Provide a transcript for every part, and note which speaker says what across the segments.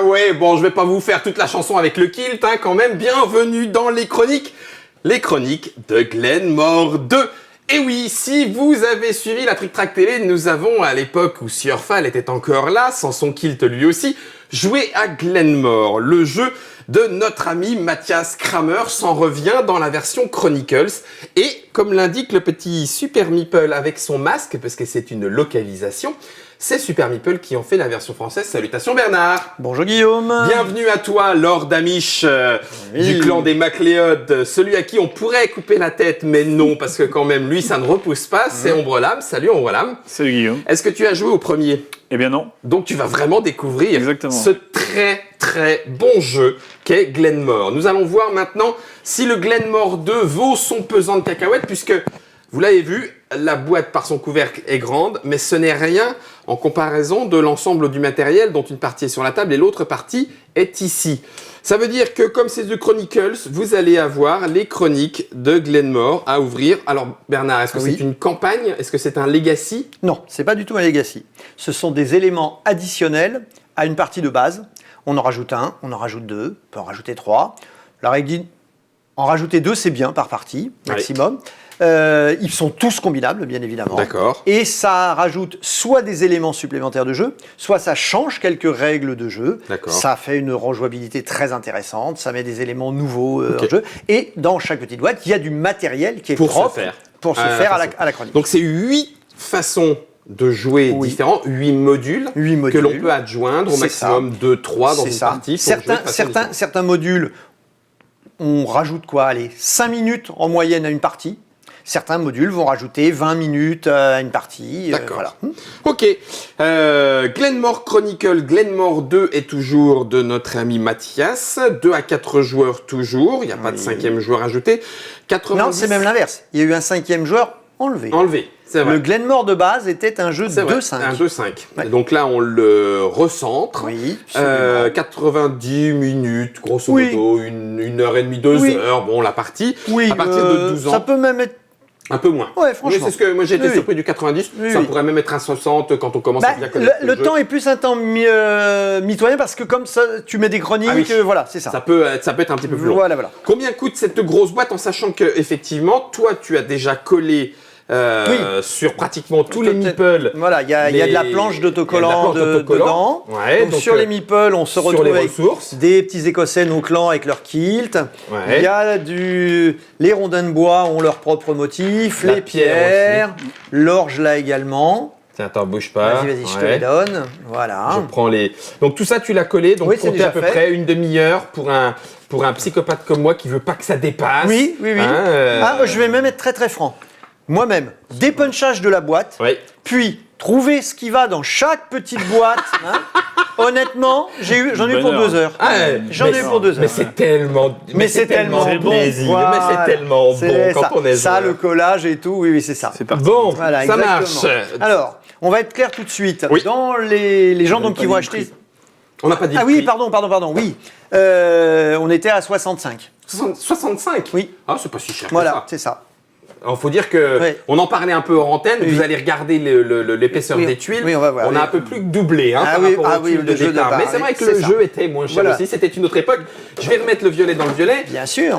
Speaker 1: Ouais, bon, je vais pas vous faire toute la chanson avec le kilt, hein, quand même. Bienvenue dans les chroniques de Glenmore 2. Et oui, si vous avez suivi la Trick Track Télé, nous avons, à l'époque où Sieur Fall était encore là, sans son kilt lui aussi, joué à Glenmore. Le jeu de notre ami Mathias Kramer s'en revient dans la version Chronicles. Et comme l'indique le petit Super Meeple avec son masque, parce que c'est une localisation, c'est Super Meeple qui en fait la version française. Salutations Bernard.
Speaker 2: Bonjour Guillaume.
Speaker 1: Bienvenue à toi, Lord Amish du clan des MacLeod, celui à qui on pourrait couper la tête, mais non, parce que quand même lui ça ne repousse pas, c'est Ombre-Lame. Salut Ombre-Lame.
Speaker 3: Salut Guillaume.
Speaker 1: Est-ce que tu as joué au premier ?
Speaker 3: Eh bien non.
Speaker 1: Donc tu vas vraiment découvrir
Speaker 3: Exactement.
Speaker 1: ce très très bon jeu qu'est Glenmore. Nous allons voir maintenant si le Glenmore 2 vaut son pesant de cacahuètes, puisque vous l'avez vu, la boîte par son couvercle est grande, mais ce n'est rien en comparaison de l'ensemble du matériel dont une partie est sur la table et l'autre partie est ici. Ça veut dire que comme c'est du Chronicles, vous allez avoir les chroniques de Glenmore à ouvrir. Alors Bernard, est-ce que c'est une campagne ? Est-ce que c'est un legacy ?
Speaker 2: Non, c'est pas du tout un legacy. Ce sont des éléments additionnels à une partie de base. On en rajoute un, on en rajoute deux, on peut en rajouter trois. La règle dit, en rajouter deux, c'est bien par partie, maximum. Ils sont tous combinables, bien évidemment.
Speaker 1: D'accord.
Speaker 2: Et ça rajoute soit des éléments supplémentaires de jeu, soit ça change quelques règles de jeu.
Speaker 1: D'accord.
Speaker 2: Ça fait une rejouabilité très intéressante, ça met des éléments nouveaux en jeu. Et dans chaque petite boîte, il y a du matériel qui est propre pour se faire à la chronique.
Speaker 1: Donc c'est 8 façons de jouer différents, 8 modules que l'on peut adjoindre au maximum 2-3 dans une partie.
Speaker 2: Certains modules, on rajoute 5 minutes en moyenne à une partie. Certains modules vont rajouter 20 minutes à une partie.
Speaker 1: D'accord.
Speaker 2: Voilà.
Speaker 1: Ok. Glenmore Chronicle, Glenmore 2 est toujours de notre ami Mathias. 2 à 4 joueurs toujours. Il n'y a pas de 5e joueur ajouté. 90...
Speaker 2: Non, c'est même l'inverse. Il y a eu un 5e joueur enlevé.
Speaker 1: C'est vrai.
Speaker 2: Le Glenmore de base était un jeu de 2-5.
Speaker 1: Un 2-5.
Speaker 2: Ouais.
Speaker 1: Et donc là, on le recentre.
Speaker 2: Oui.
Speaker 1: 90 minutes, grosso modo, 1h30, 2 heures, bon, la partie.
Speaker 2: Oui,
Speaker 1: à partir de 12 ans.
Speaker 2: Ça peut même être
Speaker 1: un peu moins.
Speaker 2: Ouais, franchement.
Speaker 1: Oui, c'est ce que moi j'ai été surpris du 90. Ça pourrait même être un 60 quand on commence à bien connaître
Speaker 2: le temps est plus un temps mitoyen parce que comme ça, tu mets des chroniques, voilà, c'est ça.
Speaker 1: Ça peut être un petit peu plus long.
Speaker 2: Voilà.
Speaker 1: Combien coûte cette grosse boîte en sachant que effectivement, toi, tu as déjà collé sur pratiquement tous les meeples.
Speaker 2: Voilà, il y a de la planche d'autocollant dedans.
Speaker 1: Ouais,
Speaker 2: donc sur les meeples, on se retrouve avec des petits Écossais no clan avec leur kilt. Il y a les rondins de bois ont leur propre motif, les pierres, l'orge là également.
Speaker 1: Tiens, attends, bouge pas.
Speaker 2: Vas-y, je te les donne. Voilà.
Speaker 1: Je prends les. Donc tout ça, tu l'as collé. Donc comptez à peu près une demi-heure pour un psychopathe comme moi qui veut pas que ça dépasse.
Speaker 2: Oui. Je vais même être très très franc. Moi-même, dépunchage de la boîte, puis trouver ce qui va dans chaque petite boîte. Honnêtement, j'en ai eu pour 2 heures. J'en ai eu pour 2 heures.
Speaker 1: Mais c'est tellement
Speaker 2: bon.
Speaker 1: Mais c'est tellement bon quand on est
Speaker 2: ça, le collage et tout, oui, c'est ça.
Speaker 3: C'est parti.
Speaker 1: Bon,
Speaker 2: voilà,
Speaker 1: ça marche.
Speaker 2: Alors, on va être clair tout de suite. Dans les gens donc, qui vont acheter...
Speaker 1: On n'a pas dit
Speaker 2: oui, pardon, oui. On était à 65.
Speaker 1: 65 ?
Speaker 2: Oui.
Speaker 1: Ah, c'est pas si cher
Speaker 2: voilà,
Speaker 1: que ça.
Speaker 2: c'est ça.
Speaker 1: Alors, faut dire que on en parlait un peu hors antenne. Vous allez regarder l'épaisseur des tuiles.
Speaker 2: Oui, on va voir.
Speaker 1: On a un peu plus que doublé par rapport aux tuiles de départ. Mais c'est vrai que le jeu était moins cher aussi. C'était une autre époque. Je vais remettre le violet dans le violet.
Speaker 2: Bien sûr.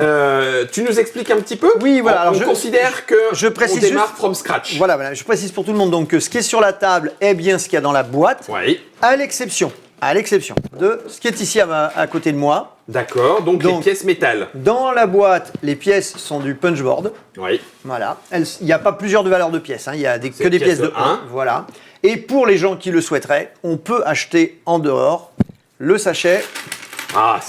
Speaker 1: Tu nous expliques un petit peu ?
Speaker 2: Oui, voilà.
Speaker 1: On considère que on démarre from scratch.
Speaker 2: Voilà. Je précise pour tout le monde donc que ce qui est sur la table est bien ce qu'il y a dans la boîte.
Speaker 1: Oui.
Speaker 2: À l'exception de ce qui est ici à côté de moi.
Speaker 1: D'accord, donc les pièces métal.
Speaker 2: Dans la boîte, les pièces sont du punchboard. Oui. Voilà. Il n'y a pas plusieurs de valeurs de pièces, il y a que des pièces de 1. Voilà. Et pour les gens qui le souhaiteraient, on peut acheter en dehors le sachet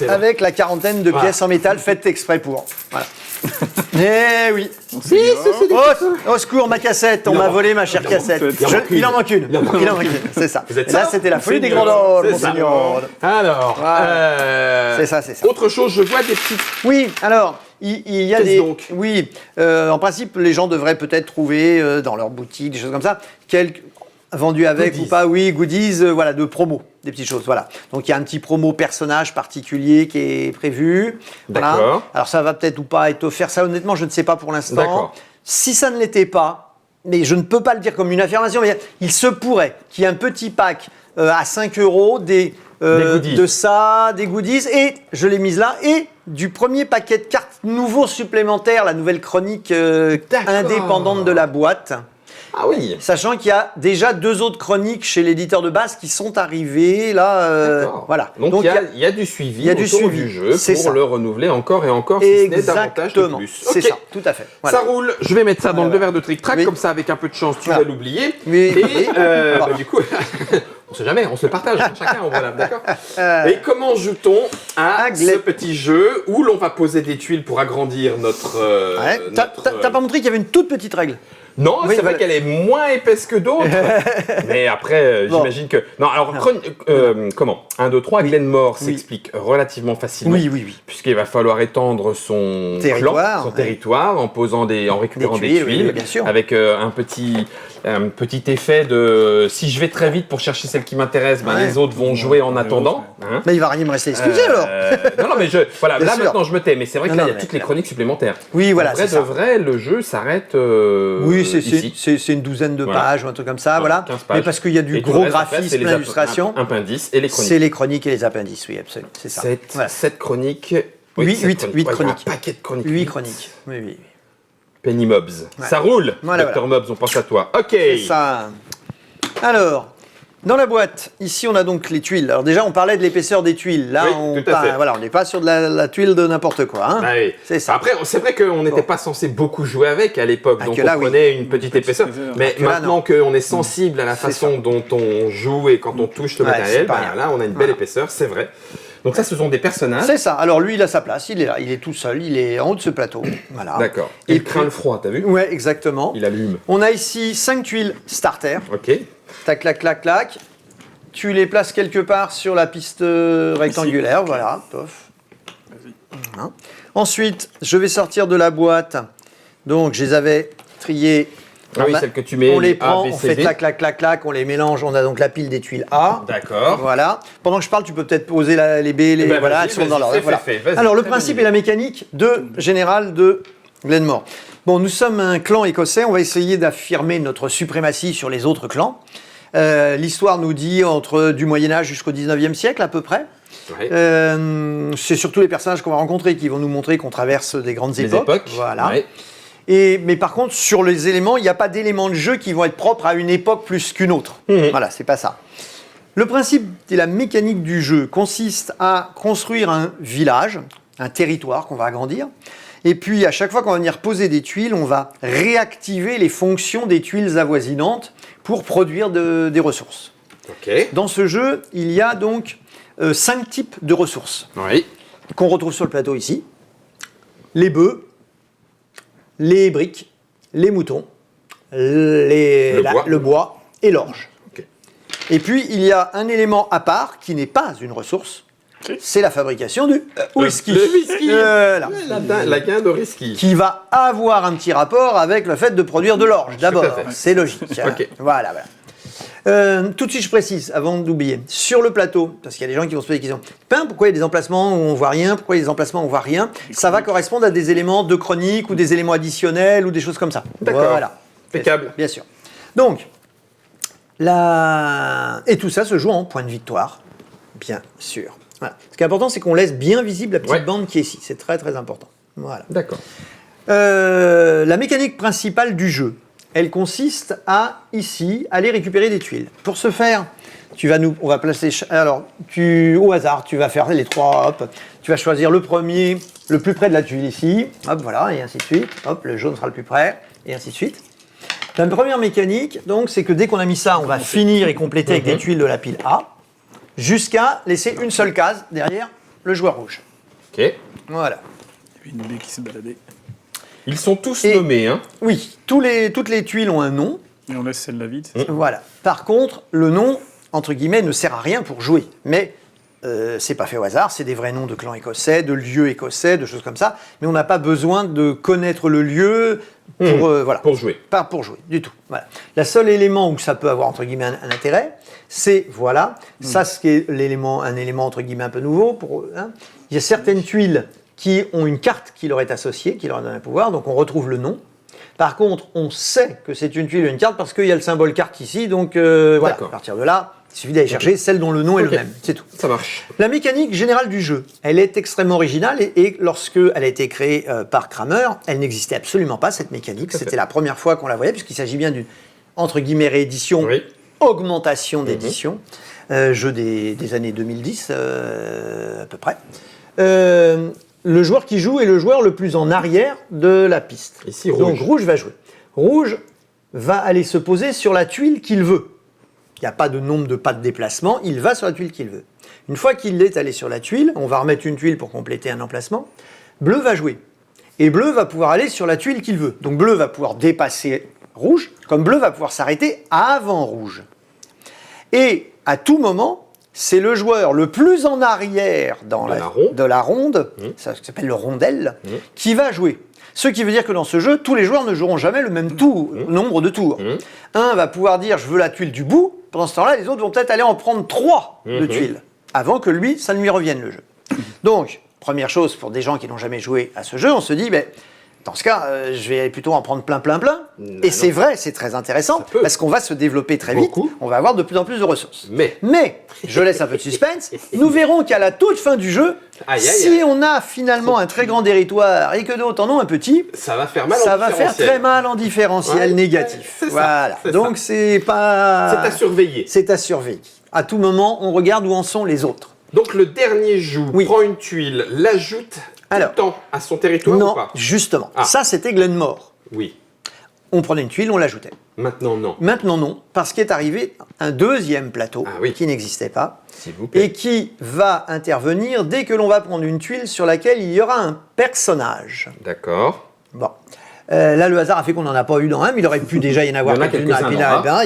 Speaker 2: avec la quarantaine de pièces en métal faites exprès pour. Voilà. Eh oui. Au secours, ma cassette, on m'a volé ma chère cassette. Il en manque une. C'est ça. Là, c'était la folie des grands ordres, mon seigneur.
Speaker 1: Alors,
Speaker 2: c'est ça.
Speaker 1: Autre chose, je vois des petites.
Speaker 2: Oui, alors. Il y a des. Oui, en principe, les gens devraient peut-être trouver dans leur boutique des choses comme ça, vendus avec goodies. Ou pas, goodies, de promo, des petites choses, voilà. Donc il y a un petit promo personnage particulier qui est prévu.
Speaker 1: D'accord.
Speaker 2: Voilà. Alors ça va peut-être ou pas être offert, ça honnêtement je ne sais pas pour l'instant.
Speaker 1: D'accord.
Speaker 2: Si ça ne l'était pas, mais je ne peux pas le dire comme une affirmation, mais il se pourrait qu'il y ait un petit pack à 5 € de ça, des goodies, et je l'ai mise là, et du premier paquet de cartes nouveau supplémentaire, la nouvelle chronique indépendante de la boîte.
Speaker 1: Ah oui.
Speaker 2: Sachant qu'il y a déjà 2 autres chroniques chez l'éditeur de base qui sont arrivées là. Voilà.
Speaker 1: Donc il y a du suivi, du jeu pour le renouveler encore et encore, si ce n'est davantage de plus.
Speaker 2: C'est ça, tout à fait.
Speaker 1: Voilà. Ça roule. Je vais mettre ça dans le verre de Trick Track, comme ça avec un peu de chance tu vas l'oublier.
Speaker 2: Et
Speaker 1: du coup, on sait jamais, on se le partage chacun, voilà, d'accord. Et comment joue-t-on à ce petit jeu où l'on va poser des tuiles pour agrandir notre.
Speaker 2: T'as pas montré qu'il y avait une toute petite règle?
Speaker 1: Non, c'est vrai qu'elle est moins épaisse que d'autres. Mais après, j'imagine que. Non, alors, comment 1, 2, 3, Glenmore s'explique relativement facilement.
Speaker 2: Oui.
Speaker 1: Puisqu'il va falloir étendre son territoire, en récupérant des tuiles.
Speaker 2: Bien sûr.
Speaker 1: Avec un petit effet de. Si je vais très vite pour chercher celle qui m'intéresse, les autres vont jouer en attendant. Hein.
Speaker 2: Mais il va rien me rester excusé alors.
Speaker 1: Non, mais voilà, là maintenant je me tais. Mais c'est vrai que là, il y a toutes les chroniques supplémentaires.
Speaker 2: Oui, voilà.
Speaker 1: En vrai, le jeu s'arrête.
Speaker 2: Oui, c'est une douzaine de pages ou un truc comme ça, voilà.
Speaker 1: 15 pages.
Speaker 2: Mais parce qu'il y a du gros graphisme, l'illustration.
Speaker 1: Appendices et les chroniques.
Speaker 2: C'est les chroniques et les appendices, oui, absolument. C'est ça.
Speaker 1: 7 chroniques.
Speaker 2: 8 chroniques.
Speaker 1: Un paquet de chroniques.
Speaker 2: 8 chroniques. Oui.
Speaker 1: Penny Mobs. Ça roule, Dr Mobs, on pense à toi. Ok.
Speaker 2: C'est ça. Alors, dans la boîte, ici on a donc les tuiles. Alors déjà, on parlait de l'épaisseur des tuiles. Là, on n'est pas sur de la tuile de n'importe quoi. Hein.
Speaker 1: Oui. C'est ça. Après, c'est vrai qu'on n'était pas censé beaucoup jouer avec à l'époque, donc on prenait une petite épaisseur. Mais maintenant qu'on est sensible à la façon dont on joue et quand on touche le matériel, là, on a une belle épaisseur, c'est vrai. Donc ça, ce sont des personnages.
Speaker 2: C'est ça. Alors lui, il a sa place, il est là, il est tout seul, il est en haut de ce plateau. Voilà.
Speaker 1: D'accord. Il craint le froid, t'as vu?
Speaker 2: Ouais, exactement.
Speaker 1: Il allume.
Speaker 2: On a ici 5 tuiles starter.
Speaker 1: Ok.
Speaker 2: Tac, clac, clac, clac. Tu les places quelque part sur la piste rectangulaire, voilà. Pof. Voilà. Ensuite, je vais sortir de la boîte. Donc, je les avais triées.
Speaker 1: Celle que tu mets.
Speaker 2: On les prend, on fait clac, clac, clac, clac, on les mélange. On a donc la pile des tuiles A.
Speaker 1: D'accord.
Speaker 2: Voilà. Pendant que je parle, tu peux peut-être poser les B, voilà, elles sont dans l'ordre. Voilà. Alors, le principe et la mécanique générale de Glenmore. Bon, nous sommes un clan écossais. On va essayer d'affirmer notre suprématie sur les autres clans. L'histoire nous dit entre du Moyen-Âge jusqu'au 19e siècle, à peu près. Ouais. C'est surtout les personnages qu'on va rencontrer qui vont nous montrer qu'on traverse des grandes époques. Voilà. Ouais. Mais par contre, sur les éléments, il n'y a pas d'éléments de jeu qui vont être propres à une époque plus qu'une autre. Voilà, c'est pas ça. Le principe et la mécanique du jeu consiste à construire un village, un territoire qu'on va agrandir. Et puis, à chaque fois qu'on va venir poser des tuiles, on va réactiver les fonctions des tuiles avoisinantes pour produire des ressources.
Speaker 1: Okay.
Speaker 2: Dans ce jeu, il y a donc 5 types de ressources qu'on retrouve sur le plateau ici. Les bœufs, les briques, les moutons, le bois et l'orge. Okay. Et puis, il y a un élément à part qui n'est pas une ressource. C'est la fabrication du whisky.
Speaker 1: Le whisky. La guinde de whisky.
Speaker 2: Qui va avoir un petit rapport avec le fait de produire de l'orge, d'abord. C'est logique. Okay. Voilà. Tout de suite, je précise, avant d'oublier. Sur le plateau, parce qu'il y a des gens qui vont se poser des questions. Pourquoi il y a des emplacements où on voit rien? Pourquoi il y a des emplacements où on voit rien? Ça va correspondre à des éléments de chronique ou des éléments additionnels ou des choses comme ça.
Speaker 1: D'accord. Voilà. Impeccable.
Speaker 2: Bien sûr. Donc, et tout ça se joue en point de victoire, bien sûr. Voilà. Ce qui est important, c'est qu'on laisse bien visible la petite bande qui est ici. C'est très très important. Voilà.
Speaker 1: D'accord.
Speaker 2: La mécanique principale du jeu, elle consiste à, ici, aller récupérer des tuiles. Pour ce faire, on va placer... Alors, au hasard, tu vas faire les 3, hop. Tu vas choisir le premier, le plus près de la tuile ici. Hop, voilà, et ainsi de suite. Hop, le jaune sera le plus près, et ainsi de suite. La première mécanique, donc, c'est que dès qu'on a mis ça, on va finir et compléter avec des tuiles de la pile A, jusqu'à laisser une seule case derrière le joueur rouge.
Speaker 1: Ok.
Speaker 2: Voilà.
Speaker 3: Il y avait une bée qui se baladait.
Speaker 1: Ils sont tous nommés, hein?
Speaker 2: Oui, toutes les tuiles ont un nom.
Speaker 3: Et on laisse celle-là vide.
Speaker 2: Voilà. Par contre, le nom, entre guillemets, ne sert à rien pour jouer. Mais c'est pas fait au hasard, c'est des vrais noms de clans écossais, de lieux écossais, de choses comme ça. Mais on n'a pas besoin de connaître le lieu
Speaker 1: pour jouer.
Speaker 2: Pas pour jouer, du tout. Voilà. Le seul élément où ça peut avoir, entre guillemets, un intérêt, c'est, ça, ce qui est un élément, entre guillemets, un peu nouveau. Il y a certaines tuiles qui ont une carte qui leur est associée, qui leur donne un pouvoir, donc on retrouve le nom. Par contre, on sait que c'est une tuile ou une carte parce qu'il y a le symbole carte ici. Donc voilà, à partir de là, il suffit d'aller chercher celle dont le nom est le même. C'est tout.
Speaker 1: Ça marche.
Speaker 2: La mécanique générale du jeu, elle est extrêmement originale et lorsque elle a été créée par Kramer, elle n'existait absolument pas, cette mécanique. C'était la première fois qu'on la voyait puisqu'il s'agit bien d'une, entre guillemets, réédition, augmentation d'édition. Jeu des années 2010 à peu près. Le joueur qui joue est le joueur le plus en arrière de la piste.
Speaker 1: Ici, rouge.
Speaker 2: Donc rouge va jouer. Rouge va aller se poser sur la tuile qu'il veut. Il n'y a pas de nombre de pas de déplacement, il va sur la tuile qu'il veut. Une fois qu'il est allé sur la tuile, on va remettre une tuile pour compléter un emplacement. Bleu va jouer. Et bleu va pouvoir aller sur la tuile qu'il veut. Donc bleu va pouvoir dépasser rouge, comme bleu va pouvoir s'arrêter avant rouge. Et à tout moment, c'est le joueur le plus en arrière de la ronde, ça s'appelle le rondel, qui va jouer. Ce qui veut dire que dans ce jeu, tous les joueurs ne joueront jamais le même nombre de tours. Un va pouvoir dire « je veux la tuile du bout », pendant ce temps-là, les autres vont peut-être aller en prendre 3 de tuiles, avant que lui, ça ne lui revienne le jeu. Donc, première chose, pour des gens qui n'ont jamais joué à ce jeu, on se dit « dans ce cas, je vais plutôt en prendre plein. Et c'est vrai, c'est très intéressant, parce qu'on va se développer très vite, on va avoir de plus en plus de ressources. Mais je laisse un peu de suspense, nous verrons qu'à la toute fin du jeu, si on a finalement un très grand territoire et que d'autres en ont un petit,
Speaker 1: ça va faire mal
Speaker 2: ça va faire très mal en différentiel négatif. Voilà. Donc c'est pas...
Speaker 1: C'est à surveiller.
Speaker 2: C'est à surveiller. À tout moment, on regarde où en sont les autres.
Speaker 1: Donc le dernier joue, prend une tuile, l'ajoute tout le temps à son territoire ou pas ?
Speaker 2: Justement. Ça, c'était Glenmore.
Speaker 1: Oui.
Speaker 2: On prenait une tuile, on l'ajoutait.
Speaker 1: Maintenant, non.
Speaker 2: Maintenant, non, parce qu'est arrivé un deuxième plateau qui n'existait pas et qui va intervenir dès que l'on va prendre une tuile sur laquelle il y aura un personnage.
Speaker 1: D'accord.
Speaker 2: Bon. Là, le hasard a fait qu'on n'en a pas eu dans un, mais il aurait pu déjà y en avoir quelques-uns. Il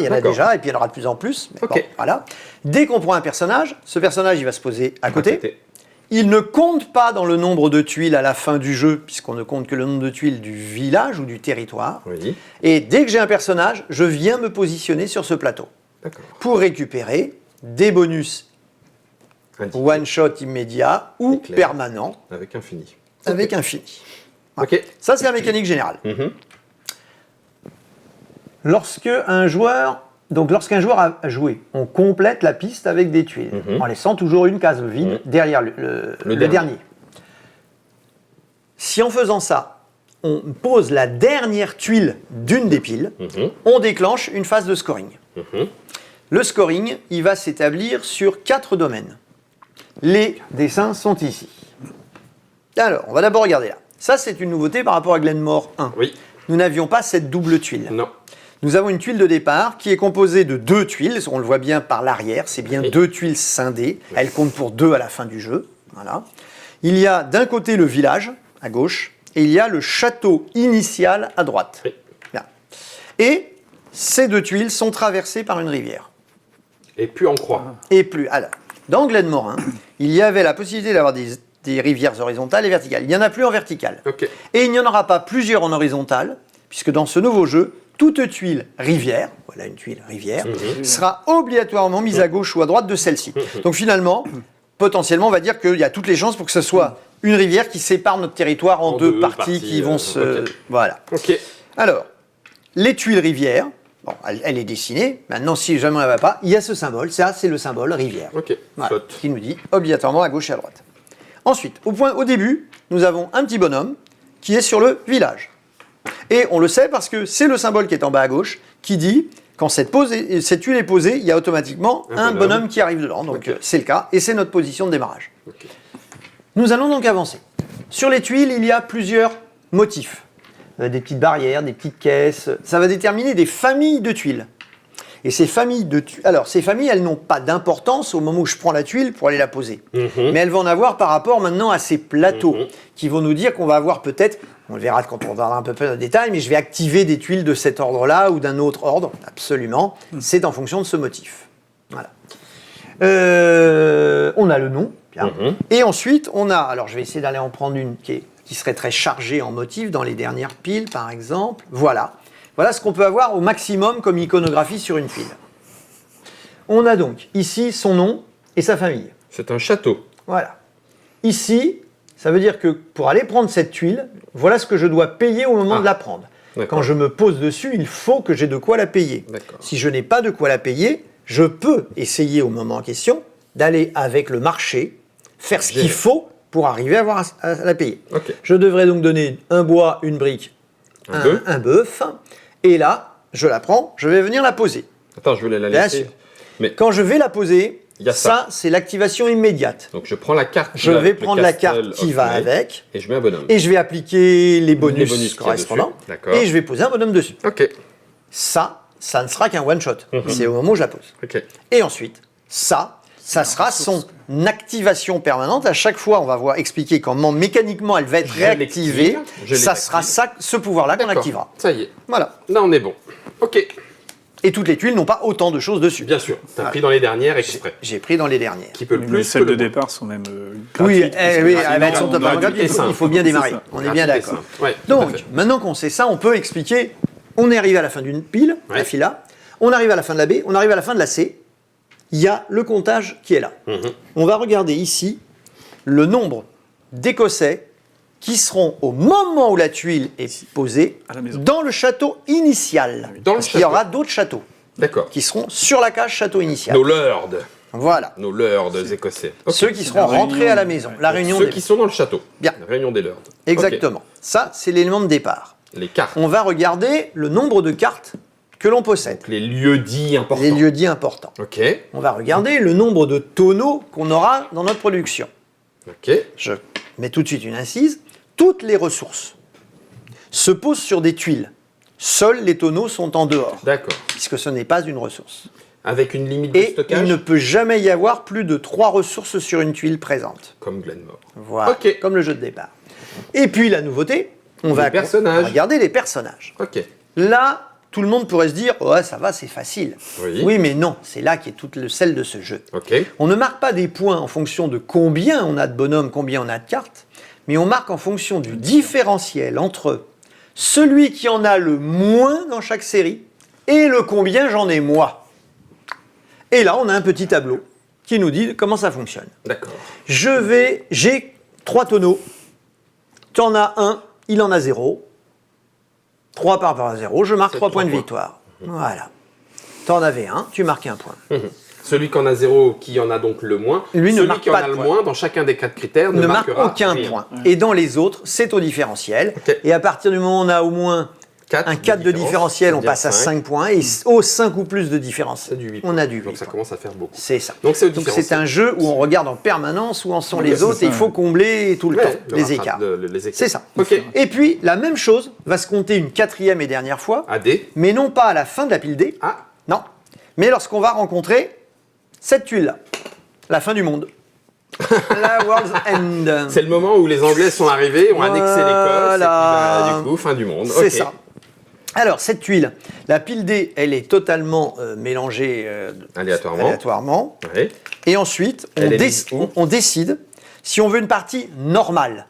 Speaker 2: y en a déjà, et puis il y en aura de plus en plus. Mais bon, voilà. Dès qu'on prend un personnage, ce personnage, il va se poser à côté. Il ne compte pas dans le nombre de tuiles à la fin du jeu, puisqu'on ne compte que le nombre de tuiles du village ou du territoire.
Speaker 1: Oui.
Speaker 2: Et dès que j'ai un personnage, je viens me positionner sur ce plateau pour récupérer des bonus one-shot immédiat ou permanent.
Speaker 1: Avec infini.
Speaker 2: Avec infini. Voilà. Ça, c'est la mécanique générale. Lorsqu'un joueur a joué, on complète la piste avec des tuiles, en laissant toujours une case vide derrière le dernier. Si en faisant ça, on pose la dernière tuile d'une des piles, on déclenche une phase de scoring. Le scoring, il va s'établir sur 4 domaines. Les dessins sont ici. Alors, on va d'abord regarder là. Ça, c'est une nouveauté par rapport à Glenmore 1.
Speaker 1: Oui.
Speaker 2: Nous n'avions pas cette double tuile.
Speaker 1: Non.
Speaker 2: Nous avons une tuile de départ qui est composée de 2 tuiles. On le voit bien par l'arrière. C'est bien 2 tuiles scindées. Elles comptent pour 2 à la fin du jeu. Voilà. Il y a d'un côté le village, à gauche, et il y a le château initial à droite.
Speaker 1: Oui.
Speaker 2: Bien. Et ces 2 tuiles sont traversées par une rivière.
Speaker 1: Et plus en croix.
Speaker 2: Et plus. Alors, dans Glenmore 1, il y avait la possibilité d'avoir des rivières horizontales et verticales. Il n'y en a plus en verticale. Et il n'y en aura pas plusieurs en horizontale, puisque dans ce nouveau jeu, toute tuile rivière, voilà une tuile rivière, sera obligatoirement mise à gauche ou à droite de celle-ci. Donc finalement, potentiellement, on va dire qu'il y a toutes les chances pour que ce soit une rivière qui sépare notre territoire en deux parties qui vont se... Voilà. Alors, les tuiles rivières, bon, elle est dessinée. Maintenant, si jamais on ne la voit pas, il y a ce symbole. Ça, c'est le symbole rivière. Voilà, qui nous dit obligatoirement à gauche et à droite. Ensuite, au début, nous avons un petit bonhomme qui est sur le village. Et on le sait parce que c'est le symbole qui est en bas à gauche qui dit, quand cette tuile est posée, il y a automatiquement un bonhomme qui arrive dedans. Donc c'est le cas, et c'est notre position de démarrage. Nous allons donc avancer. Sur les tuiles, il y a plusieurs motifs. Des petites barrières, des petites caisses. Ça va déterminer des familles de tuiles. Et ces familles, elles n'ont pas d'importance au moment où je prends la tuile pour aller la poser. Mais elles vont en avoir par rapport maintenant à ces plateaux qui vont nous dire qu'on va avoir peut-être, on le verra quand on regardera un peu plus de détails, mais je vais activer des tuiles de cet ordre-là ou d'un autre ordre. Absolument. C'est en fonction de ce motif. Voilà. On a le nom. Bien. Et ensuite, on a, alors je vais essayer d'aller en prendre une qui serait très chargée en motifs dans les dernières piles, par exemple. Voilà. Voilà ce qu'on peut avoir au maximum comme iconographie sur une pile. On a donc ici son nom et sa famille.
Speaker 1: C'est un château.
Speaker 2: Voilà. Ici, ça veut dire que pour aller prendre cette tuile, voilà ce que je dois payer au moment de la prendre. Quand je me pose dessus, il faut que j'ai de quoi la payer. Si je n'ai pas de quoi la payer, je peux essayer au moment en question d'aller avec le marché, faire ce qu'il faut pour arriver à la payer. Je devrais donc donner un bois, une brique, un bœuf, et là, je la prends, je vais venir la poser.
Speaker 1: Attends, je voulais la laisser.
Speaker 2: Mais quand je vais la poser, ça c'est l'activation immédiate.
Speaker 1: Donc je prends la carte.
Speaker 2: Je vais prendre la carte qui va avec.
Speaker 1: Et je mets un bonhomme.
Speaker 2: Et je vais appliquer les bonus correspondants. Et je vais poser un bonhomme dessus. Ça ne sera qu'un one shot. C'est au moment où je la pose. Et ensuite, ça sera son activation permanente. À chaque fois, on va expliquer comment mécaniquement elle va être réactivée. Ça sera ce pouvoir-là qu'on activera.
Speaker 1: Ça y est.
Speaker 2: Voilà.
Speaker 1: Là, on est bon. Ok.
Speaker 2: Et toutes les tuiles n'ont pas autant de choses dessus.
Speaker 1: Bien sûr. Tu as pris dans les dernières exprès.
Speaker 2: J'ai pris dans les dernières.
Speaker 1: Qui peut le plus.
Speaker 3: Mais celles de départ sont même
Speaker 2: gratuites. Oui, elles sont totalement gratuites. Il faut bien démarrer. On est bien d'accord. Donc, maintenant qu'on sait ça, on peut expliquer. On est arrivé à la fin d'une pile, la file A. On arrive à la fin de la B. On arrive à la fin de la C. Il y a le comptage qui est là. On va regarder ici le nombre d'Écossais qui seront au moment où la tuile est posée dans le château initial. Il y aura d'autres châteaux qui seront sur la cage château initial.
Speaker 1: Nos lords.
Speaker 2: Voilà.
Speaker 1: Nos lords écossais.
Speaker 2: Ceux qui seront rentrés à la maison. La réunion
Speaker 1: ceux qui sont dans le château.
Speaker 2: Bien.
Speaker 1: La réunion des lords.
Speaker 2: Exactement. Ça, c'est l'élément de départ.
Speaker 1: Les cartes.
Speaker 2: On va regarder le nombre de cartes que l'on possède.
Speaker 1: Donc les lieux-dits importants.
Speaker 2: Les lieux-dits importants. On va regarder le nombre de tonneaux qu'on aura dans notre production. Je mets tout de suite une incise. Toutes les ressources se posent sur des tuiles. Seuls les tonneaux sont en dehors. Puisque ce n'est pas une ressource.
Speaker 1: Avec une limite de stockage.
Speaker 2: Et il ne peut jamais y avoir plus de 3 ressources sur une tuile présente.
Speaker 1: Comme Glenmore.
Speaker 2: Voilà, comme le jeu de départ. Et puis la nouveauté, on va regarder les personnages. Là, tout le monde pourrait se dire « Ouais, ça va, c'est facile. » Oui, mais non, c'est là qui est tout le sel de ce jeu. On ne marque pas des points en fonction de combien on a de bonhommes, combien on a de cartes, mais on marque en fonction du différentiel entre celui qui en a le moins dans chaque série et le combien j'en ai moi. Et là, on a un petit tableau qui nous dit comment ça fonctionne. J'ai 3 tonneaux. Tu en as un, il en a 0. 3 par rapport à 0, je marque 3 points de victoire. Voilà. Tu en avais un, tu marques un point.
Speaker 1: Celui qui en a 0, qui en a donc le moins,
Speaker 2: lui ne marque
Speaker 1: qui en a le moins, dans chacun des 4 critères,
Speaker 2: ne marque aucun point. Et dans les autres, c'est au différentiel. Et à partir du moment où on a au moins un 4 de différentiel, on passe à 5 points. Et au 5 ou plus de différentiel, on a du 8.
Speaker 1: Donc ça commence à faire beaucoup.
Speaker 2: C'est ça. Donc c'est un jeu où on regarde en permanence où en sont les autres et il faut combler tout le temps les écarts. C'est ça. Et puis, la même chose va se compter une 4e et dernière fois. Mais non pas à la fin de la pile D. Non. Mais lorsqu'on va rencontrer cette tuile-là. La fin du monde. La World's End.
Speaker 1: C'est le moment où les Anglais sont arrivés, ont annexé l'Écosse, et puis du coup, fin du monde.
Speaker 2: C'est ça. Alors, cette tuile, la pile D, elle est totalement mélangée aléatoirement. Et ensuite, on décide si on veut une partie normale.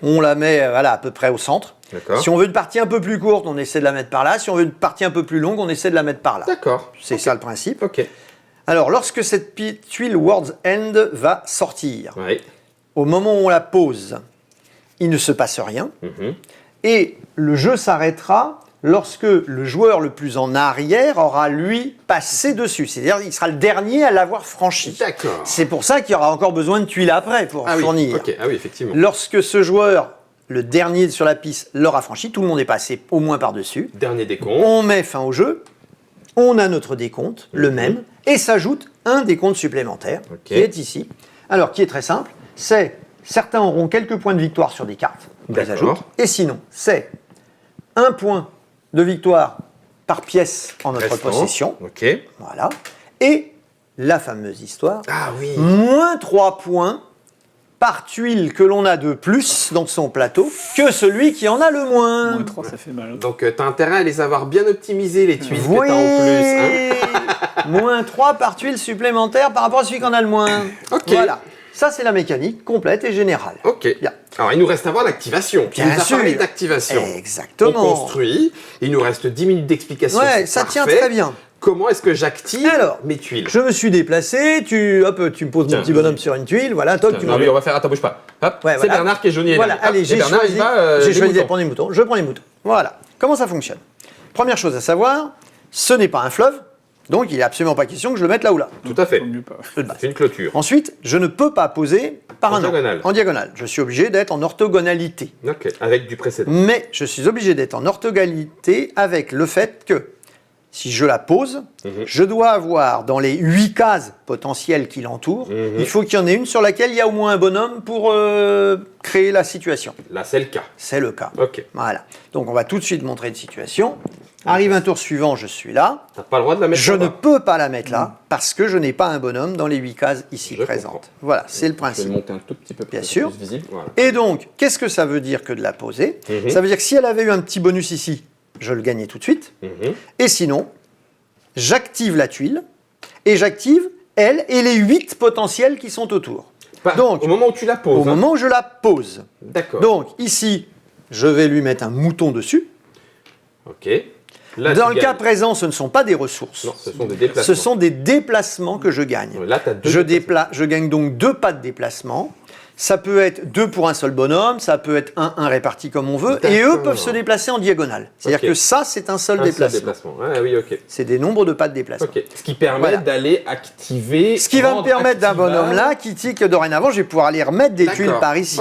Speaker 2: On la met à peu près au centre. Si on veut une partie un peu plus courte, on essaie de la mettre par là. Si on veut une partie un peu plus longue, on essaie de la mettre par là. C'est ça le principe. Alors, lorsque cette tuile World's End va sortir, au moment où on la pose, il ne se passe rien. Et le jeu s'arrêtera lorsque le joueur le plus en arrière aura, lui, passé dessus. C'est-à-dire qu'il sera le dernier à l'avoir franchi. C'est pour ça qu'il y aura encore besoin de tuiles après pour fournir.
Speaker 1: Effectivement.
Speaker 2: Lorsque ce joueur, le dernier sur la piste, l'aura franchi, tout le monde est passé au moins par-dessus.
Speaker 1: Dernier décompte.
Speaker 2: On met fin au jeu. On a notre décompte, le même, et s'ajoute un décompte supplémentaire, qui est ici. Alors, qui est très simple, c'est, certains auront quelques points de victoire sur des cartes, on les ajoute, et sinon, c'est 1 point de victoire par pièce en notre possession, voilà, et la fameuse histoire, moins 3 points par tuile que l'on a de plus dans son plateau que celui qui en a le moins.
Speaker 3: Moins 3, ça fait mal.
Speaker 1: Donc, tu as intérêt à les avoir bien optimisés, les tuiles que tu as en plus.
Speaker 2: Moins 3 par tuile supplémentaire par rapport à celui qui en a le moins. Voilà. Ça, c'est la mécanique complète et générale.
Speaker 1: Bien. Alors, il nous reste à voir l'activation. Tu nous as parlé d'activation.
Speaker 2: Exactement.
Speaker 1: On construit. Il nous reste 10 minutes d'explication.
Speaker 2: Ça tient très bien.
Speaker 1: comment est-ce que j'active mes tuiles?
Speaker 2: Je me suis déplacé, tu me poses mon petit bonhomme sur une tuile, voilà, toc, tu
Speaker 1: on va faire, attends, bouge pas. Hop,
Speaker 2: ouais,
Speaker 1: c'est Bernard qui est jaune et
Speaker 2: voilà, allez, j'ai choisi de prendre les moutons. Je prends les moutons. Voilà. Comment ça fonctionne? Première chose à savoir, ce n'est pas un fleuve, donc il n'est absolument pas question que je le mette là ou là.
Speaker 1: Tout à fait. C'est une clôture.
Speaker 2: Ensuite, je ne peux pas poser en diagonale. Je suis obligé d'être en orthogonalité.
Speaker 1: Ok, avec du précédent.
Speaker 2: Mais je suis obligé d'être en orthogonalité avec le fait que si je la pose, je dois avoir dans les 8 cases potentielles qui l'entourent, il faut qu'il y en ait une sur laquelle il y a au moins un bonhomme pour créer la situation.
Speaker 1: Là, c'est le cas.
Speaker 2: C'est le cas.
Speaker 1: Ok.
Speaker 2: Voilà. Donc, on va tout de suite montrer une situation. Arrive un tour suivant, je suis là.
Speaker 1: T'as pas le droit de la mettre
Speaker 2: Je
Speaker 1: là-bas.
Speaker 2: ne peux pas la mettre là parce que je n'ai pas un bonhomme dans les 8 cases ici présentes.
Speaker 1: Comprends.
Speaker 2: Voilà, c'est le
Speaker 1: Je
Speaker 2: principe.
Speaker 1: vais le monter un tout petit peu plus,
Speaker 2: Bien sûr.
Speaker 1: plus visible. Voilà.
Speaker 2: Et donc, qu'est-ce que ça veut dire que de la poser? Ça veut dire que si elle avait eu un petit bonus ici, je le gagnais tout de suite. Et sinon, j'active la tuile et j'active elle et les 8 potentiels qui sont autour.
Speaker 1: Donc, au moment où tu la poses.
Speaker 2: Au moment où je la pose.
Speaker 1: D'accord.
Speaker 2: Donc, ici, je vais lui mettre un mouton dessus.
Speaker 1: Ok. Là,
Speaker 2: dans le cas présent, ce ne sont pas des ressources.
Speaker 1: Non, ce sont des déplacements.
Speaker 2: Ce sont des déplacements que je gagne.
Speaker 1: Là, tu as deux
Speaker 2: je gagne donc 2 pas de déplacement. Ça peut être 2 pour un seul bonhomme, ça peut être 1 réparti comme on veut, et eux peuvent se déplacer en diagonale. C'est-à-dire que ça, c'est un seul déplacement.
Speaker 1: Ah oui, ok.
Speaker 2: C'est des nombres de pas de déplacement.
Speaker 1: Ok. Ce qui permet d'aller activer.
Speaker 2: Ce qui va me permettre d'un bonhomme là, qui dit que dorénavant, je vais pouvoir aller remettre des tuiles par ici.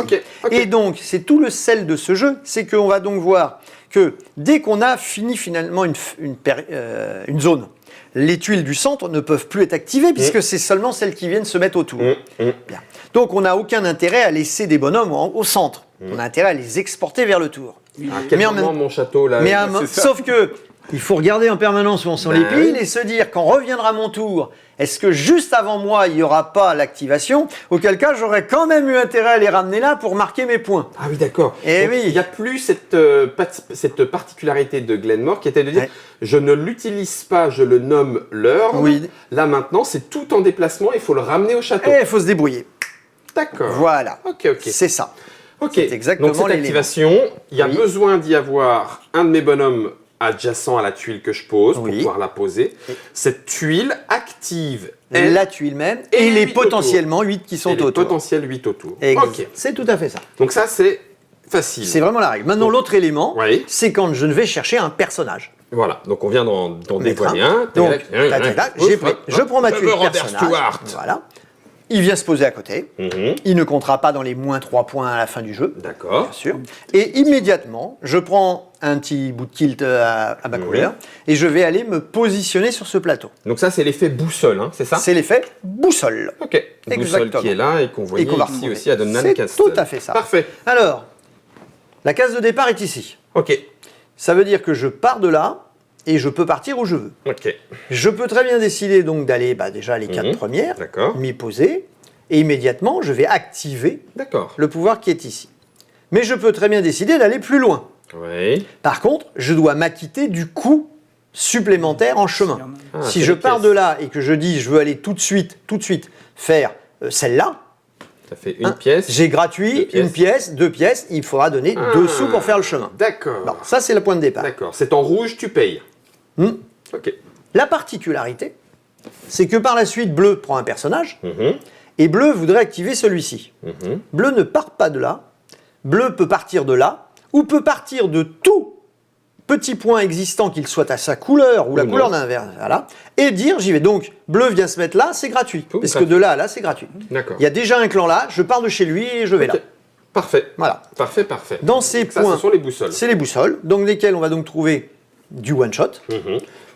Speaker 2: Et donc, c'est tout le sel de ce jeu, c'est qu'on va donc voir que dès qu'on a fini finalement une zone, les tuiles du centre ne peuvent plus être activées puisque c'est seulement celles qui viennent se mettre autour. Bien. Donc on n'a aucun intérêt à laisser des bonhommes au centre. On a intérêt à les exporter vers le tour.
Speaker 1: À quel moment mon château là
Speaker 2: sauf que il faut regarder en permanence où en sont les piles et se dire quand reviendra mon tour, est-ce que juste avant moi il n'y aura pas l'activation? Auquel cas j'aurais quand même eu intérêt à les ramener là pour marquer mes points.
Speaker 1: Ah oui, d'accord.
Speaker 2: Et oui.
Speaker 1: Il n'y a plus cette particularité de Glenmore qui était de dire je ne l'utilise pas, je le nomme l'heure.
Speaker 2: Oui.
Speaker 1: Là maintenant c'est tout en déplacement, il faut le ramener au château.
Speaker 2: Et il faut se débrouiller.
Speaker 1: D'accord.
Speaker 2: Voilà.
Speaker 1: Ok.
Speaker 2: C'est ça.
Speaker 1: Ok.
Speaker 2: C'est exactement
Speaker 1: donc cette activation, il y a besoin d'y avoir un de mes bonhommes adjacent à la tuile que je pose pour pouvoir la poser. Cette tuile active
Speaker 2: la tuile même et les potentiellement 8 qui sont autour.
Speaker 1: Les potentiels 8 autour.
Speaker 2: Ok. C'est tout à fait ça.
Speaker 1: Donc ça c'est facile.
Speaker 2: C'est vraiment la règle. Maintenant l'autre élément, c'est quand je vais chercher un personnage.
Speaker 1: Voilà, donc on vient d'en dévoiler un.
Speaker 2: Donc, je prends ma tuile personnage. Voilà. Il vient se poser à côté. Il ne comptera pas dans les moins 3 points à la fin du jeu.
Speaker 1: D'accord.
Speaker 2: Bien sûr. Et immédiatement, je prends un petit bout de kilt à ma couleur et je vais aller me positionner sur ce plateau.
Speaker 1: Donc ça, c'est l'effet boussole, hein, c'est ça?
Speaker 2: C'est l'effet boussole.
Speaker 1: Ok. Boussole qui est là et qu'on voyait ici aussi à Dunnan Castle.
Speaker 2: C'est tout à fait ça.
Speaker 1: Parfait.
Speaker 2: Alors, la case de départ est ici.
Speaker 1: Ok.
Speaker 2: Ça veut dire que je pars de là et je peux partir où je veux.
Speaker 1: Ok.
Speaker 2: Je peux très bien décider donc d'aller déjà les 4 premières, m'y poser, et immédiatement je vais activer le pouvoir qui est ici. Mais je peux très bien décider d'aller plus loin.
Speaker 1: Oui.
Speaker 2: Par contre, je dois m'acquitter du coût supplémentaire en chemin. Si je pars de là et que je dis je veux aller tout de suite faire celle-là,
Speaker 1: ça fait une pièce.
Speaker 2: J'ai gratuit, une pièce, 2 pièces, il faudra donner 2 sous pour faire le chemin.
Speaker 1: D'accord.
Speaker 2: Bon, ça c'est le point de départ.
Speaker 1: D'accord. C'est en rouge, tu payes. Ok.
Speaker 2: La particularité, c'est que par la suite, bleu prend un personnage, et bleu voudrait activer celui-ci. Bleu ne part pas de là, bleu peut partir de là, ou peut partir de tout petit point existant, qu'il soit à sa couleur ou la couleur d'un verre, voilà, et dire j'y vais. Donc, bleu vient se mettre là, c'est gratuit, parce que de là à là, c'est gratuit.
Speaker 1: D'accord.
Speaker 2: Il y a déjà un clan là, je pars de chez lui et je vais là.
Speaker 1: Parfait.
Speaker 2: Voilà.
Speaker 1: Parfait.
Speaker 2: Dans ces points,
Speaker 1: ce sont les boussoles.
Speaker 2: C'est les boussoles, donc lesquelles on va donc trouver du one-shot,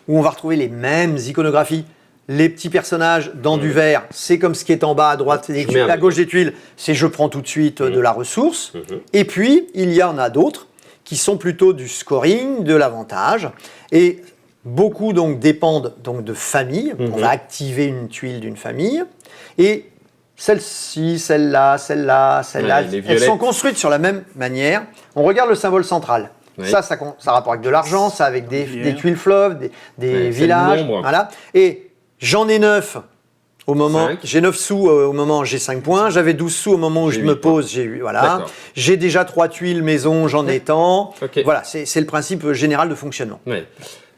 Speaker 2: où on va retrouver les mêmes iconographies. Les petits personnages dans du vert, c'est comme ce qui est en bas à droite, à gauche des tuiles, c'est je prends tout de suite de la ressource. Et puis, il y en a d'autres qui sont plutôt du scoring, de l'avantage. Et beaucoup donc dépendent donc de famille. On va activer une tuile d'une famille. Et celle-ci, celle-là, elles sont construites sur la même manière. On regarde le symbole central. Oui. Ça rapporte avec de l'argent, ça avec des tuiles fleuves, des villages. Voilà. Et j'en ai 9 au moment, j'ai 9 sous au moment où j'ai 5 points, j'avais 12 sous au moment où je me pose, j'ai 8, voilà. J'ai déjà 3 tuiles maison, j'en ai tant. Voilà, c'est le principe général de fonctionnement.
Speaker 1: Oui.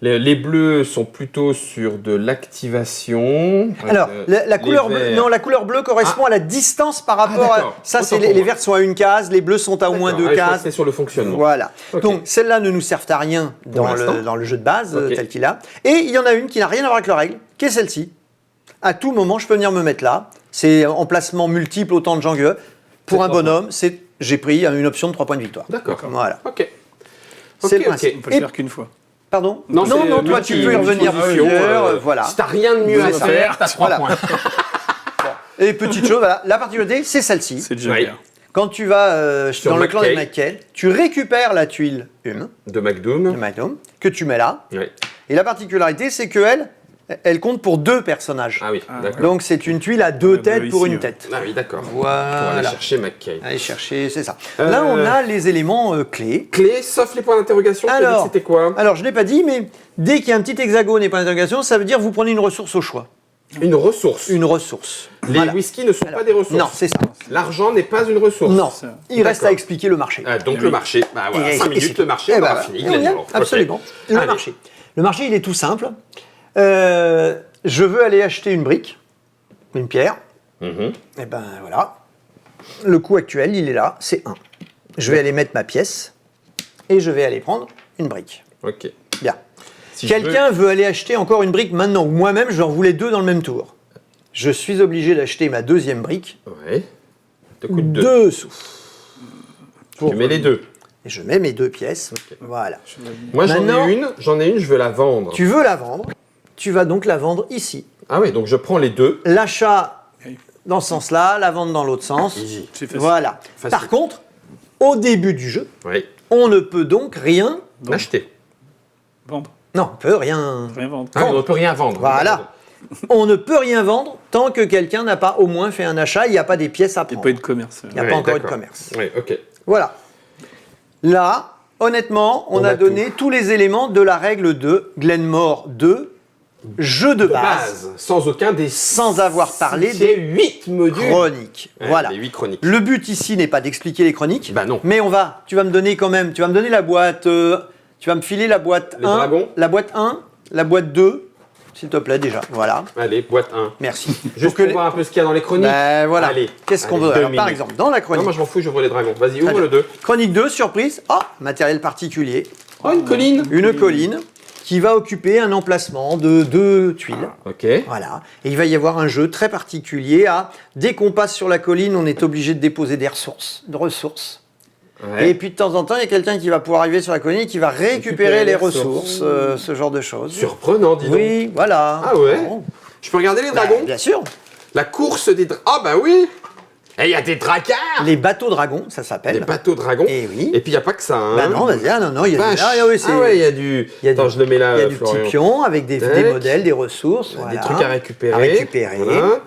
Speaker 1: Les bleus sont plutôt sur de l'activation.
Speaker 2: Alors, la couleur bleue, non, la couleur bleue correspond à la distance par rapport à... Ça, c'est les verts sont à une case, les bleus sont à au moins 2 cases.
Speaker 1: C'est sur le fonctionnement.
Speaker 2: Voilà. Donc, celles-là ne nous servent à rien dans le jeu de base tel qu'il a. Et il y en a une qui n'a rien à voir avec la règle, qui est celle-ci. À tout moment, je peux venir me mettre là. C'est emplacement multiple, autant de gens que... Pour un bonhomme, j'ai pris une option de 3 points de victoire.
Speaker 1: D'accord.
Speaker 2: Voilà.
Speaker 1: Ok.
Speaker 2: C'est le principe.
Speaker 3: On peut le faire qu'une fois.
Speaker 2: Pardon ?
Speaker 1: Non,
Speaker 2: toi, tu peux y revenir plusieurs. Voilà.
Speaker 1: Si t'as rien de mieux à faire, t'as 3 points.
Speaker 2: Et petite chose, voilà. La particularité, c'est celle-ci.
Speaker 3: C'est déjà bien.
Speaker 2: Quand tu vas dans le clan des McKay, tu récupères la tuile
Speaker 1: de McDoom
Speaker 2: que tu mets là.
Speaker 1: Oui.
Speaker 2: Et la particularité, c'est qu'elle compte pour 2 personnages.
Speaker 1: Ah oui, d'accord.
Speaker 2: Donc c'est une tuile à 2 têtes pour une tête.
Speaker 1: Ah oui, d'accord.
Speaker 2: Voilà.
Speaker 1: Pour aller chercher McKay.
Speaker 2: Aller chercher, c'est ça. Là, on a les éléments clés.
Speaker 1: Clés, sauf les points d'interrogation.
Speaker 2: Alors,
Speaker 1: c'était quoi ?
Speaker 2: Alors, je ne l'ai pas dit, mais dès qu'il y a un petit hexagone et point d'interrogation, ça veut dire que vous prenez une ressource au choix.
Speaker 1: Une ressource.
Speaker 2: Une ressource.
Speaker 1: Les whisky ne sont pas des ressources.
Speaker 2: Non, c'est ça.
Speaker 1: L'argent n'est pas une ressource.
Speaker 2: Non, il reste à expliquer le marché.
Speaker 1: Donc le marché, voilà, 5 minutes, le marché, on aura fini.
Speaker 2: Absolument. Le marché. Le marché, il est tout simple. Je veux aller acheter une brique, une pierre. Et ben voilà. Le coût actuel, il est là, c'est 1. Je vais aller mettre ma pièce et je vais aller prendre une brique.
Speaker 1: Ok.
Speaker 2: Bien. Si quelqu'un veut aller acheter encore une brique maintenant, ou moi-même, j'en voulais 2 dans le même tour. Je suis obligé d'acheter ma 2e brique.
Speaker 1: Ouais. Ça coûte
Speaker 2: 2 sous.
Speaker 1: Tu mets les 2.
Speaker 2: Et je mets mes 2 pièces. Okay. Voilà.
Speaker 1: Moi, j'en ai une, je veux la vendre.
Speaker 2: Tu veux la vendre. Tu vas donc la vendre ici.
Speaker 1: Ah oui, donc je prends les 2.
Speaker 2: L'achat dans ce sens-là, la vente dans l'autre sens.
Speaker 1: C'est
Speaker 2: facile. Voilà. Facile. Par contre, au début du jeu, on ne peut donc rien
Speaker 1: acheter.
Speaker 3: Vendre.
Speaker 2: Non, on ne peut rien
Speaker 3: vendre.
Speaker 1: Ah, on ne peut rien vendre.
Speaker 2: Voilà. On ne peut rien vendre tant que quelqu'un n'a pas au moins fait un achat, il n'y a pas des pièces à prendre.
Speaker 3: Il n'y a pas eu de commerce.
Speaker 2: Il n'y a pas encore eu de commerce.
Speaker 1: Oui, ok.
Speaker 2: Voilà. Là, honnêtement, on a donné tous les éléments de la règle de Glenmore 2, jeu de base.
Speaker 1: Sans aucun des...
Speaker 2: Sans avoir parlé des
Speaker 1: 8 modules.
Speaker 2: Chroniques. Voilà.
Speaker 1: Les 8 chroniques.
Speaker 2: Le but ici n'est pas d'expliquer les chroniques.
Speaker 1: Bah non.
Speaker 2: Mais tu vas me donner quand même, tu vas me donner la boîte, tu vas me filer la boîte 1.
Speaker 1: Dragons.
Speaker 2: La boîte 1, la boîte 2. S'il te plaît, déjà. Voilà.
Speaker 1: Allez, boîte 1.
Speaker 2: Merci.
Speaker 1: Juste pour voir un peu ce qu'il y a dans les chroniques.
Speaker 2: Ben voilà.
Speaker 1: Allez.
Speaker 2: Qu'est-ce qu'on veut alors, par exemple, dans la chronique.
Speaker 1: Non, moi je m'en fous, j'ouvre les dragons. Vas-y, ouvre le 2.
Speaker 2: Chronique 2, surprise. Oh, matériel particulier.
Speaker 1: Oh, une colline.
Speaker 2: Une colline qui va occuper un emplacement de 2 tuiles.
Speaker 1: Ok.
Speaker 2: Voilà. Et il va y avoir un jeu très particulier. Dès qu'on passe sur la colline, on est obligé de déposer des ressources. Ouais. Et puis de temps en temps, il y a quelqu'un qui va pouvoir arriver sur la colline et qui va récupérer les ressources, ce genre de choses.
Speaker 1: Surprenant, dis donc.
Speaker 2: Oui, voilà.
Speaker 1: Ah ouais. Bon. Je peux regarder les dragons ?
Speaker 2: Bien sûr.
Speaker 1: La course des dragons. Ah bah oui. Et il y a des dragars.
Speaker 2: Les bateaux dragons, ça s'appelle.
Speaker 1: Les bateaux dragons.
Speaker 2: Et oui.
Speaker 1: Et puis il n'y a pas que ça. Hein.
Speaker 2: Bah non, vas-y, non, il y a
Speaker 1: il y a du. Attends, je le mets là.
Speaker 2: Il y a du petit pion avec des modèles, des ressources.
Speaker 1: Des trucs à récupérer. Voilà.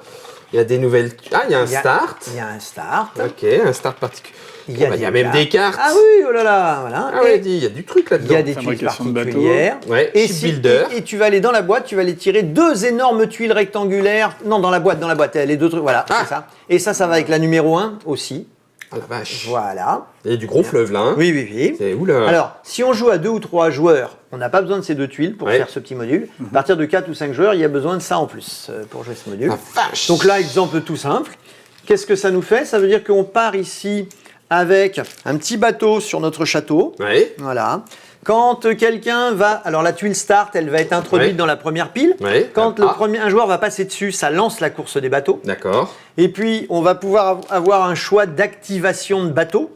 Speaker 1: Il y a des nouvelles. Ah, il y a un start.
Speaker 2: Il y a un start.
Speaker 1: Ok, un start particulier. Il y a même des cartes.
Speaker 2: Ah oui, oh là là, voilà.
Speaker 1: Ah ouais, il y a du truc là-dedans.
Speaker 2: Il y a des tuiles particulières.
Speaker 1: Ouais,
Speaker 2: et tu vas aller dans la boîte, tu vas aller tirer 2 énormes tuiles rectangulaires. Non, dans la boîte, les 2 trucs, voilà, c'est ça. Et ça va avec la numéro 1 aussi.
Speaker 1: Ah la vache.
Speaker 2: Voilà.
Speaker 1: Il y a du gros fleuve là. Hein.
Speaker 2: Oui.
Speaker 1: C'est oula.
Speaker 2: Alors, si on joue à 2 ou 3 joueurs, on n'a pas besoin de ces 2 tuiles pour faire ce petit module. À partir de 4 ou 5 joueurs, il y a besoin de ça en plus pour jouer ce module.
Speaker 1: La vache.
Speaker 2: Donc là, exemple tout simple. Qu'est-ce que ça nous fait ? Ça veut dire qu'on part ici avec un petit bateau sur notre château.
Speaker 1: Oui.
Speaker 2: Voilà. Quand quelqu'un va... Alors la tuile start, elle va être introduite dans la première pile.
Speaker 1: Oui.
Speaker 2: Quand un joueur va passer dessus, ça lance la course des bateaux.
Speaker 1: D'accord.
Speaker 2: Et puis, on va pouvoir avoir un choix d'activation de bateau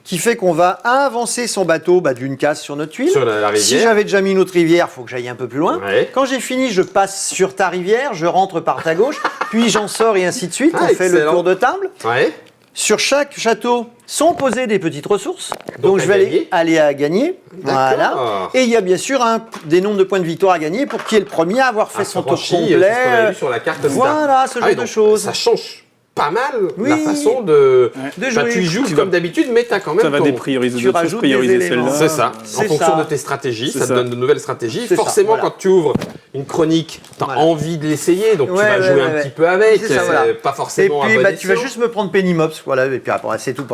Speaker 2: qui fait qu'on va avancer son bateau d'une case sur notre tuile.
Speaker 1: Sur la rivière.
Speaker 2: Si j'avais déjà mis une autre rivière, il faut que j'aille un peu plus loin.
Speaker 1: Ouais.
Speaker 2: Quand j'ai fini, je passe sur ta rivière, je rentre par ta gauche, puis j'en sors et ainsi de suite. On fait le tour de table.
Speaker 1: Ouais.
Speaker 2: Sur chaque château sont posées des petites ressources, donc je vais aller à gagner. Voilà. Et il y a bien sûr des nombres de points de victoire à gagner pour qui est le premier à avoir fait son tour complet.
Speaker 1: C'est ce qu'on a vu sur la carte.
Speaker 2: Voilà, ce genre de choses.
Speaker 1: Ça change. pas mal la façon de
Speaker 2: jouer.
Speaker 1: Tu y joues comme d'habitude, mais tu as quand même
Speaker 3: ça va déprioriser
Speaker 2: tu
Speaker 3: d'autres choses,
Speaker 2: rajoutes
Speaker 3: prioriser
Speaker 2: des éléments.
Speaker 3: celle-là.
Speaker 1: C'est ça. En fonction de tes stratégies, ça te donne de nouvelles stratégies.
Speaker 2: C'est
Speaker 1: Forcément,
Speaker 2: ça, voilà.
Speaker 1: quand tu ouvres une chronique, tu as envie de l'essayer, donc tu vas jouer un petit peu avec.
Speaker 2: C'est ça, voilà.
Speaker 1: Pas forcément
Speaker 2: et puis,
Speaker 1: à bon
Speaker 2: tu vas
Speaker 1: escient.
Speaker 2: juste me prendre Pennymops, voilà, et puis après, c'est tout.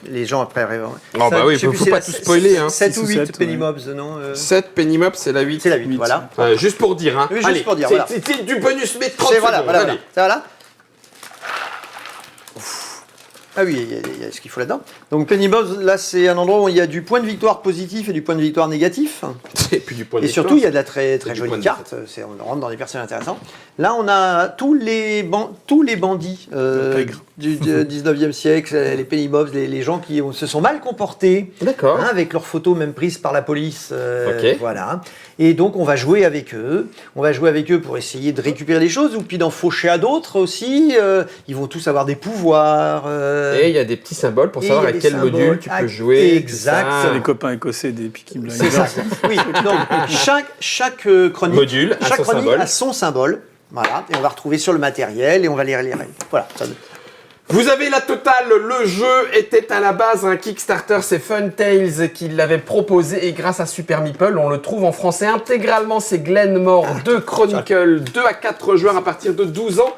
Speaker 2: Les gens après arrivent.
Speaker 1: Oh, bah oui, faut pas tout spoiler.
Speaker 2: 7 ou 8
Speaker 3: 7,
Speaker 2: Pennymops, non
Speaker 1: 7 Pennymops, c'est la 8.
Speaker 2: C'est la 8, voilà.
Speaker 1: Juste pour dire. Hein.
Speaker 2: Oui, juste
Speaker 1: Allez,
Speaker 2: pour dire, voilà.
Speaker 1: c'est du bonus, mais 30
Speaker 2: C'est
Speaker 1: secondes.
Speaker 2: voilà.
Speaker 1: Allez.
Speaker 2: Voilà. Ah oui, il y a ce qu'il faut là-dedans. Donc Pennymops, là, c'est un endroit où il y a du point de victoire positif et du point de victoire négatif.
Speaker 1: Et puis du point de
Speaker 2: Et
Speaker 1: victoire.
Speaker 2: surtout, il y a de la très
Speaker 1: du
Speaker 2: jolie
Speaker 1: point de
Speaker 2: carte. On rentre dans des personnages intéressants. Là, on a tous les bandits du 19e siècle, les Pennymops, les gens qui se sont mal comportés.
Speaker 1: D'accord.
Speaker 2: Avec leurs photos même prises par la police.
Speaker 1: Ok.
Speaker 2: Voilà. Et donc, on va jouer avec eux. On va jouer avec eux pour essayer de récupérer des choses ou puis d'en faucher à d'autres aussi. Ils vont tous avoir des pouvoirs.
Speaker 1: Et il y a des petits symboles pour
Speaker 2: Et
Speaker 1: savoir
Speaker 2: il y a
Speaker 1: avec
Speaker 2: des
Speaker 1: quel module
Speaker 2: symboles.
Speaker 1: tu peux jouer.
Speaker 2: Exact.
Speaker 3: C'est les copains écossais des Peaky Blinders.
Speaker 2: C'est ça. Oui, donc chaque chronique,
Speaker 1: Module a
Speaker 2: chaque
Speaker 1: son
Speaker 2: chronique
Speaker 1: symbole.
Speaker 2: a son symbole. Voilà, et on va retrouver sur le matériel et on va lire les règles. Voilà.
Speaker 1: Vous avez la totale, le jeu était à la base un Kickstarter, c'est Funtails qui l'avait proposé et grâce à Super Meeple, on le trouve en français intégralement, c'est Glenmore 2 Chronicle, 2 à 4 joueurs à partir de 12 ans,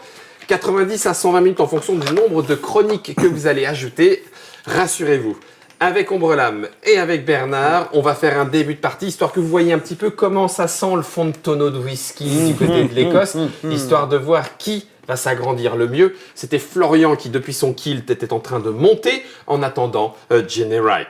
Speaker 1: 90 à 120 minutes en fonction du nombre de chroniques que vous allez ajouter. Rassurez-vous, avec Ombrelame et avec Bernard, on va faire un début de partie, histoire que vous voyez un petit peu comment ça sent le fond de tonneau de whisky du côté de l'Écosse, histoire de voir qui va s'agrandir le mieux. C'était Florian qui, depuis son kilt, était en train de monter en attendant Generic.